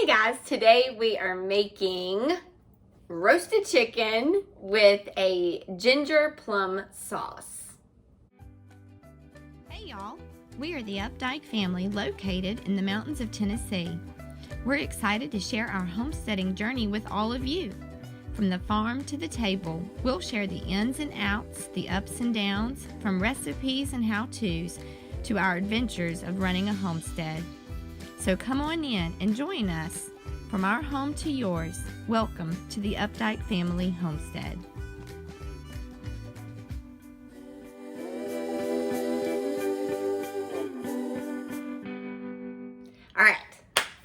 Hey guys, today we are making roasted chicken with a ginger plum sauce. Hey y'all, we are the Updike family located in the mountains of Tennessee. We're excited to share our homesteading journey with all of you. From the farm to the table, we'll share the ins and outs, the ups and downs, from recipes and how-tos to our adventures of running a homestead. So come on in and join us. From our home to yours, welcome to the Updike Family Homestead. All right,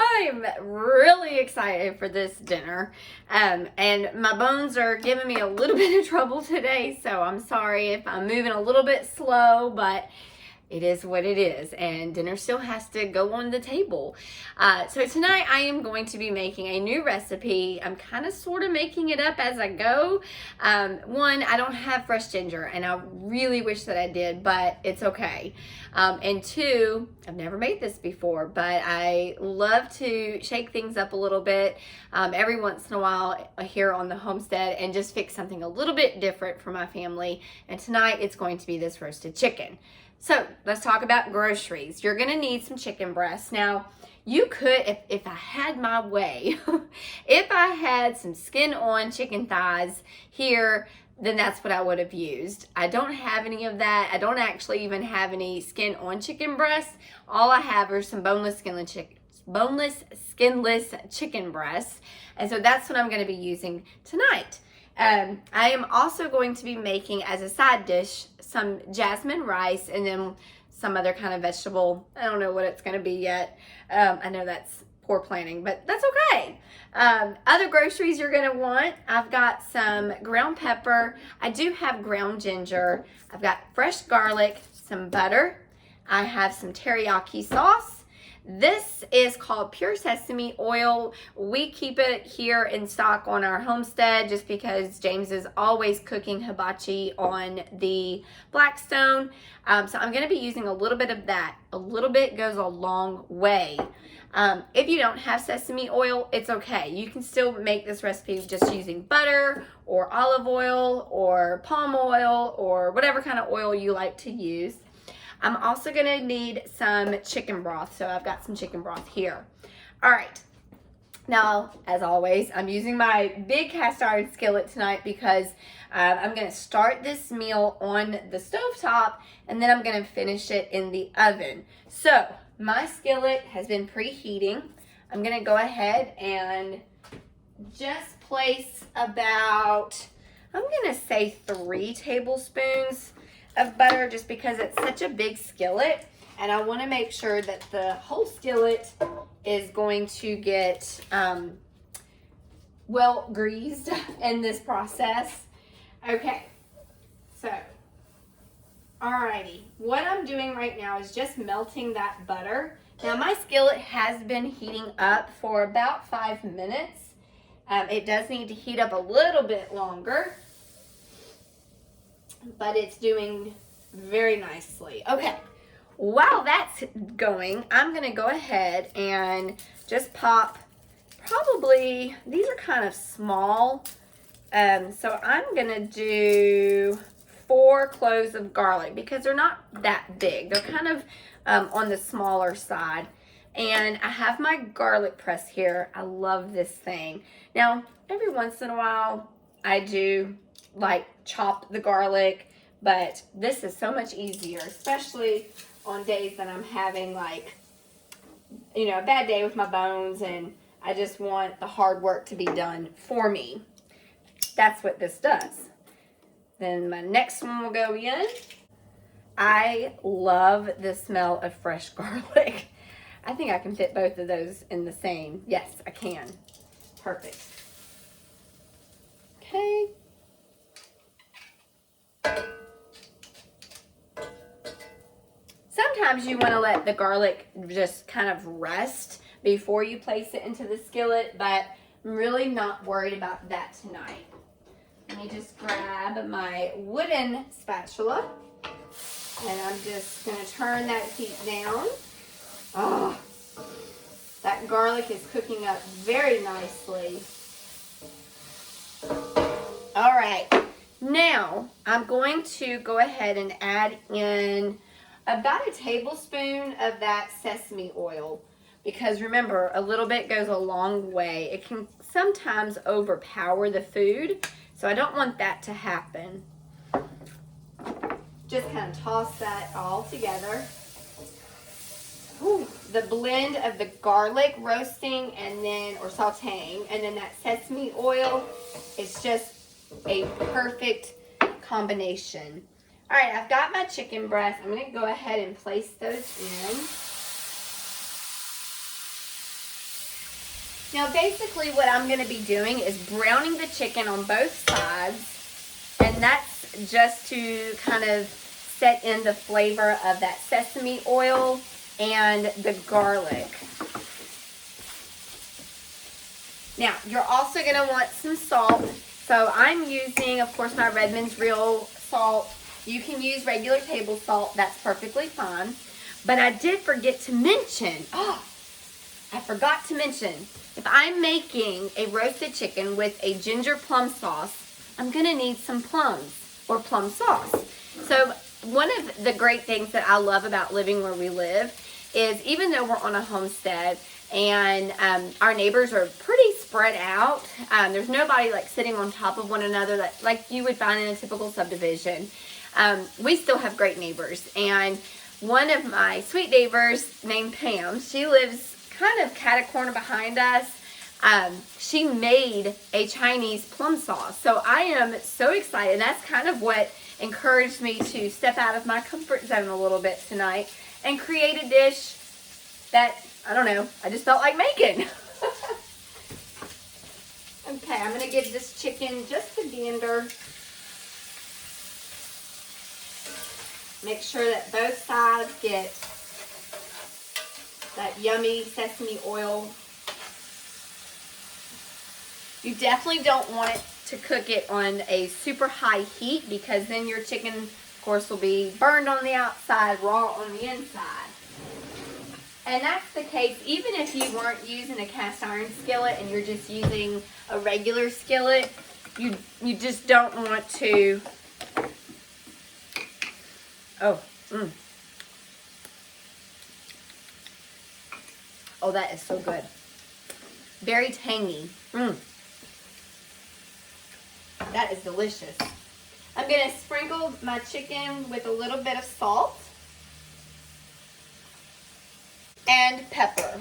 I'm really excited for this dinner, and my bones are giving me a little bit of trouble today, so I'm sorry if I'm moving a little bit slow, but it is what it is, and dinner still has to go on the table. So tonight I am going to be making a new recipe. I'm kind of sort of making it up as I go. One, I don't have fresh ginger, and I really wish that I did, but it's okay. And two, I've never made this before, but I love to shake things up a little bit every once in a while here on the homestead and just fix something a little bit different for my family. And tonight it's going to be this roasted chicken. So let's talk about groceries. You're going to need some chicken breasts. Now, you could, if I had my way, if I had some skin-on chicken thighs here, then that's what I would have used. I don't have any of that. I don't actually even have any skin-on chicken breasts. All I have are some boneless, skinless chicken breasts. And so that's what I'm going to be using tonight. I am also going to be making as a side dish some jasmine rice and then some other kind of vegetable. I don't know what it's going to be yet. I know that's poor planning, but that's okay. Other groceries you're going to want, I've got some ground pepper. I do have ground ginger. I've got fresh garlic, some butter. I have some teriyaki sauce. This is called pure sesame oil. We keep it here in stock on our homestead just because James is always cooking hibachi on the Blackstone. So I'm going to be using a little bit of that. A little bit goes a long way. If you don't have sesame oil, it's okay. You can still make this recipe just using butter or olive oil or palm oil or whatever kind of oil you like to use. I'm also going to need some chicken broth, so I've got some chicken broth here. All right. Now, as always, I'm using my big cast iron skillet tonight because I'm going to start this meal on the stovetop, and then I'm going to finish it in the oven. So, my skillet has been preheating. I'm going to go ahead and just place about, I'm going to say 3 tablespoons of butter just because it's such a big skillet, and I want to make sure that the whole skillet is going to get well greased in this process. Okay, so alrighty, what I'm doing right now is just melting that butter. Now my skillet has been heating up for about 5 minutes. It does need to heat up a little bit longer, but it's doing very nicely. Okay, while that's going, I'm going to go ahead and just pop, probably, these are kind of small, so I'm going to do 4 cloves of garlic because they're not that big. They're kind of on the smaller side. And I have my garlic press here. I love this thing. Now, every once in a while, I do like chop the garlic, but this is so much easier, especially on days that I'm having like, you know, a bad day with my bones and I just want the hard work to be done for me. That's what this does. Then my next one will go in. I love the smell of fresh garlic. I think I can fit both of those in the same. Yes, I can. Perfect. Okay. Sometimes you want to let the garlic just kind of rest before you place it into the skillet, but I'm really not worried about that tonight. Let me just grab my wooden spatula, and I'm just going to turn that heat down. Oh, That garlic is cooking up very nicely. All right, now I'm going to go ahead and add in about a tablespoon of that sesame oil, because remember, a little bit goes a long way. It can sometimes overpower the food, so I don't want that to happen. Just kind of toss that all together. Ooh, the blend of the garlic roasting and then, or sauteing, and then that sesame oil, it's just a perfect combination. All right, I've got my chicken breast. I'm gonna go ahead and place those in. Now basically what I'm gonna be doing is browning the chicken on both sides, and that's just to kind of set in the flavor of that sesame oil and the garlic. Now, you're also gonna want some salt. So I'm using, of course, my Redmond's Real salt. You can use regular table salt, that's perfectly fine. But I did forget to mention, I forgot to mention, if I'm making a roasted chicken with a ginger plum sauce, I'm gonna need some plums or plum sauce. So one of the great things that I love about living where we live is, even though we're on a homestead and our neighbors are pretty spread out, there's nobody like sitting on top of one another like you would find in a typical subdivision. We still have great neighbors, and one of my sweet neighbors named Pam, she lives kind of cat-a-corner behind us. She made a Chinese plum sauce, so I am so excited. That's kind of what encouraged me to step out of my comfort zone a little bit tonight and create a dish that, I don't know, I just felt like making. Okay, I'm gonna give this chicken just a gander. Make sure that both sides get that yummy sesame oil. You definitely don't want it to cook it on a super high heat, because then your chicken, of course, will be burned on the outside, raw on the inside. And that's the case even if you weren't using a cast iron skillet and you're just using a regular skillet. You just don't want to. Oh, Oh, that is so good. Very tangy. That is delicious. I'm going to sprinkle my chicken with a little bit of salt and pepper.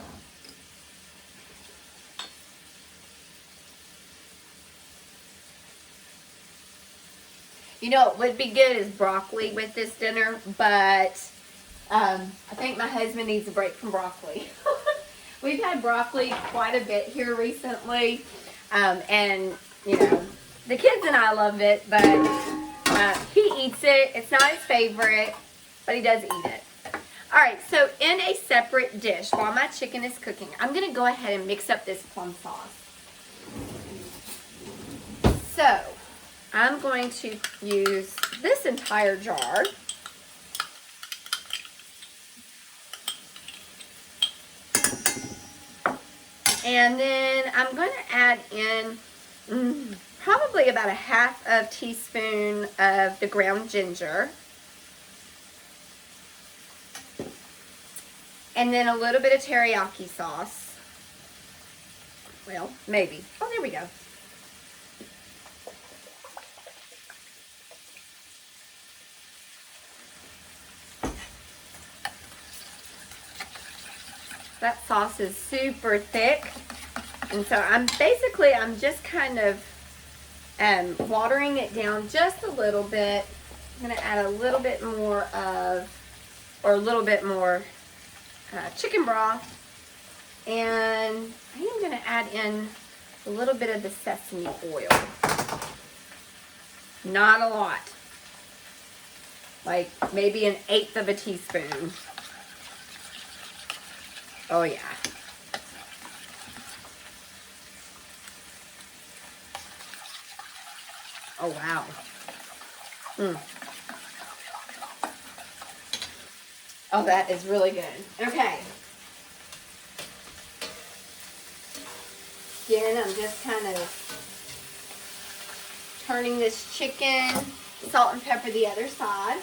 You know, what would be good is broccoli with this dinner, but I think my husband needs a break from broccoli. We've had broccoli quite a bit here recently, and, you know, the kids and I love it, but he eats it. It's not his favorite, but he does eat it. All right, so in a separate dish, while my chicken is cooking, I'm going to go ahead and mix up this plum sauce. So I'm going to use this entire jar. And then I'm going to add in probably about a half a teaspoon of the ground ginger. And then a little bit of teriyaki sauce. Well, maybe. Oh, there we go. That sauce is super thick, and so I'm just kind of watering it down just a little bit. I'm going to add a little bit more chicken broth, and I am going to add in a little bit of the sesame oil. Not a lot, like maybe 1/8 of a teaspoon. Oh yeah. Oh wow. Oh, that is really good. Okay. Again, I'm just kind of turning this chicken, salt and pepper the other side.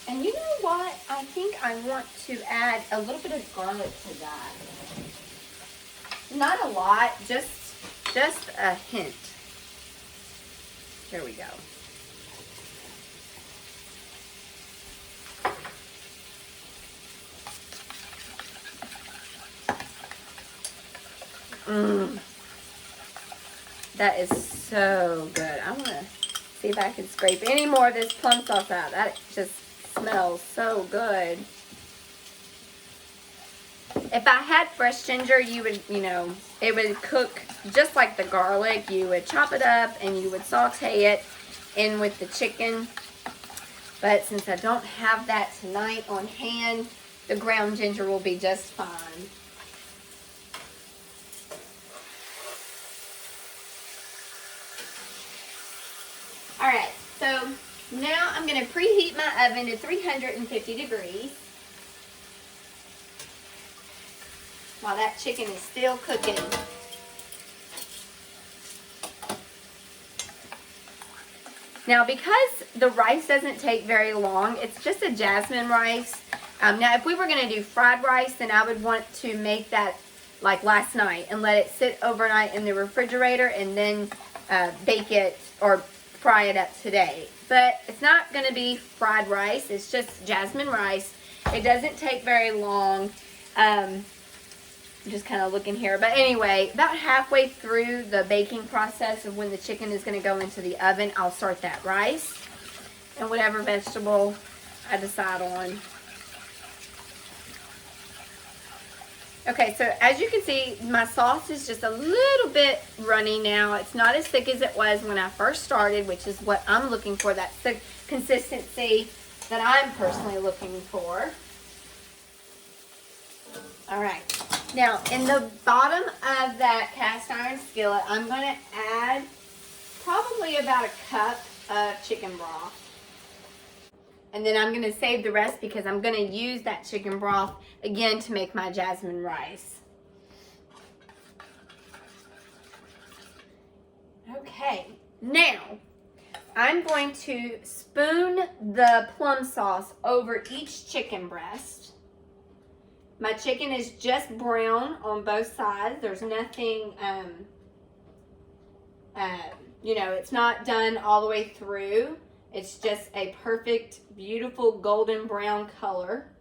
And you know what? I think I want to add a little bit of garlic to that. Not a lot, just a hint. Here we go. That is so good. I want to see if I can scrape any more of this plum sauce out. That just smells so good. If I had fresh ginger, you would, it would cook just like the garlic. You would chop it up and you would saute it in with the chicken. But since I don't have that tonight on hand, the ground ginger will be just fine. Alright, so now I'm going to preheat my oven to 350 degrees while that chicken is still cooking. Now, because the rice doesn't take very long, it's just a jasmine rice. Now, if we were going to do fried rice, then I would want to make that like last night and let it sit overnight in the refrigerator and then bake it or fry it up today. But it's not going to be fried rice. It's just jasmine rice. It doesn't take very long. I'm just kind of looking here. But anyway, about halfway through the baking process of when the chicken is going to go into the oven, I'll start that rice and whatever vegetable I decide on. Okay, so as you can see, my sauce is just a little bit runny now. It's not as thick as it was when I first started, which is what I'm looking for. That's the consistency that I'm personally looking for. All right. Now, in the bottom of that cast iron skillet, I'm going to add probably about a cup of chicken broth. And then I'm going to save the rest because I'm going to use that chicken broth again to make my jasmine rice. Okay, now I'm going to spoon the plum sauce over each chicken breast. My chicken is just brown on both sides. There's nothing, it's not done all the way through. It's just a perfect, beautiful golden brown color.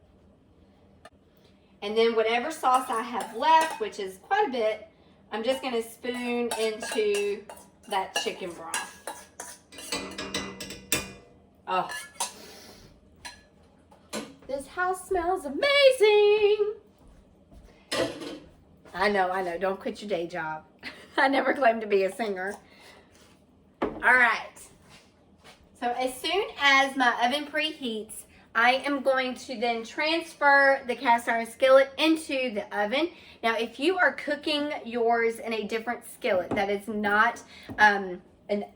And then whatever sauce I have left, which is quite a bit, I'm just going to spoon into that chicken broth. Oh. This house smells amazing. I know. Don't quit your day job. I never claimed to be a singer. All right. So as soon as my oven preheats, I am going to then transfer the cast iron skillet into the oven. Now, if you are cooking yours in a different skillet that is not an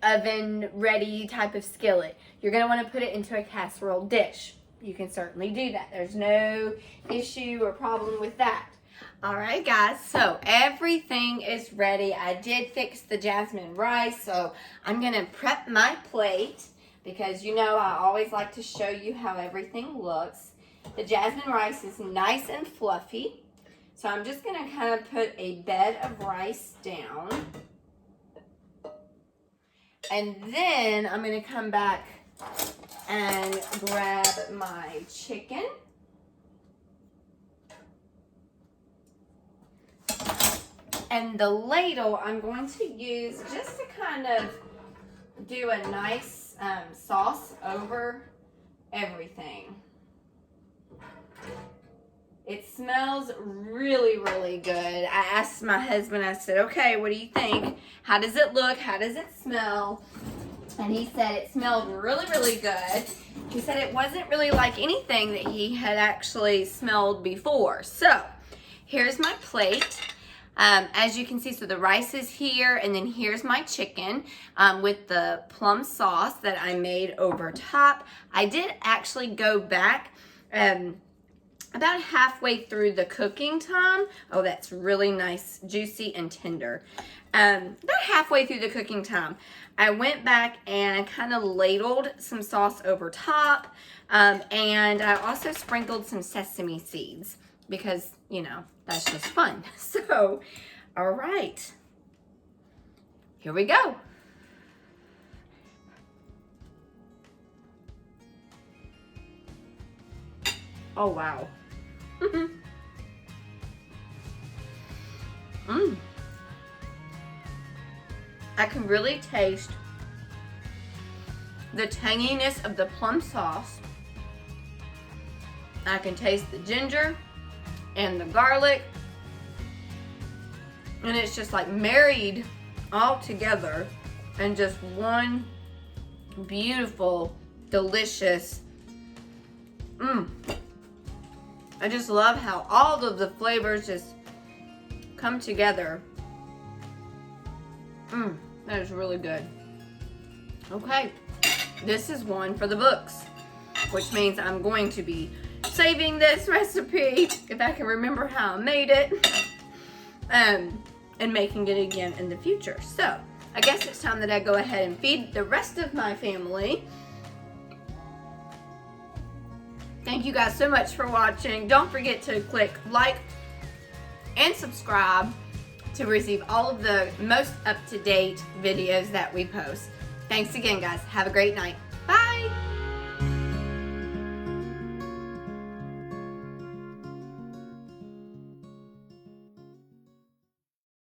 oven ready type of skillet, you're going to want to put it into a casserole dish. You can certainly do that. There's no issue or problem with that. All right, guys, so everything is ready. I did fix the jasmine rice, so I'm going to prep my plate. Because I always like to show you how everything looks. The jasmine rice is nice and fluffy. So I'm just going to kind of put a bed of rice down. And then I'm going to come back and grab my chicken. And the ladle I'm going to use just to kind of do a nice sauce over everything. It smells really, really good. I asked my husband, I said, okay, what do you think? How does it look? How does it smell? And he said it smelled really, really good. He said it wasn't really like anything that he had actually smelled before. So here's my plate. As you can see, so the rice is here, and then here's my chicken with the plum sauce that I made over top. I did actually go back about halfway through the cooking time. Oh, that's really nice, juicy and tender. About halfway through the cooking time, I went back and kind of ladled some sauce over top, and I also sprinkled some sesame seeds because, you know, that's just fun. So, all right, here we go. Oh, wow. I can really taste the tanginess of the plum sauce. I can taste the ginger and the garlic, and it's just like married all together in just one beautiful, delicious. I just love how all of the flavors just come together. That is really good. Okay, this is one for the books, which means I'm going to be saving this recipe if I can remember how I made it, and making it again in the future. So I guess it's time that I go ahead and feed the rest of my family. Thank you guys so much for watching. Don't forget to click like and subscribe to receive all of the most up-to-date videos that we post. Thanks again, guys. Have a great night. Bye.